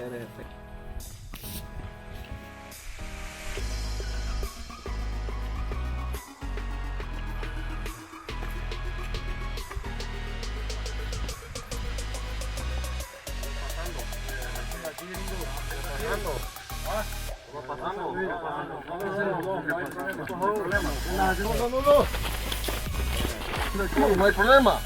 EDC. No hay problema.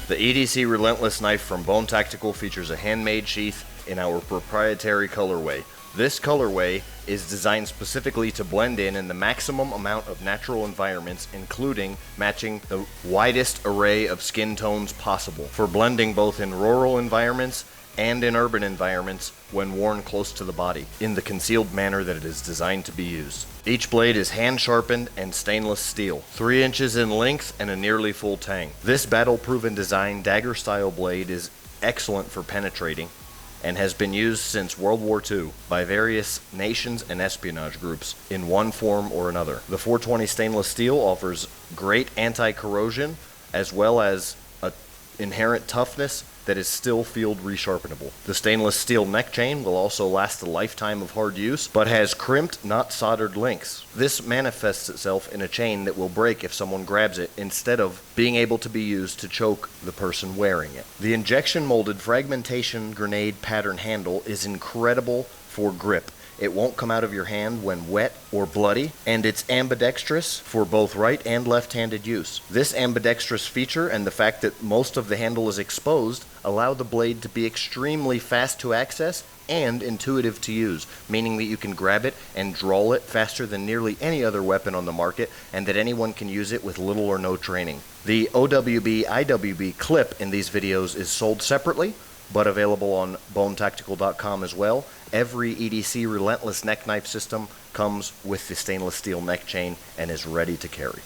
The EDC Relentless Knife from Bone Tactical features a handmade sheath in our proprietary colorway. This colorway is designed specifically to blend in the maximum amount of natural environments, including matching the widest array of skin tones possible, for blending both in rural environments and in urban environments when worn close to the body, in the concealed manner that it is designed to be used. Each blade is hand-sharpened and stainless steel, 3 inches in length and a nearly full tang. This battle-proven design dagger-style blade is excellent for penetrating and has been used since World War II by various nations and espionage groups in one form or another. The 420 stainless steel offers great anti-corrosion as well as an inherent toughness that is still field resharpenable. The stainless steel neck chain will also last a lifetime of hard use, but has crimped, not soldered links. This manifests itself in a chain that will break if someone grabs it, instead of being able to be used to choke the person wearing it. The injection molded fragmentation grenade pattern handle is incredible for grip. It won't come out of your hand when wet or bloody, and it's ambidextrous for both right and left-handed use. This ambidextrous feature and the fact that most of the handle is exposed allow the blade to be extremely fast to access and intuitive to use, meaning that you can grab it and draw it faster than nearly any other weapon on the market, and that anyone can use it with little or no training. The OWB-IWB clip in these videos is sold separately, but available on bonetactical.com as well. Every EDC Relentless neck knife system comes with the stainless steel neck chain and is ready to carry.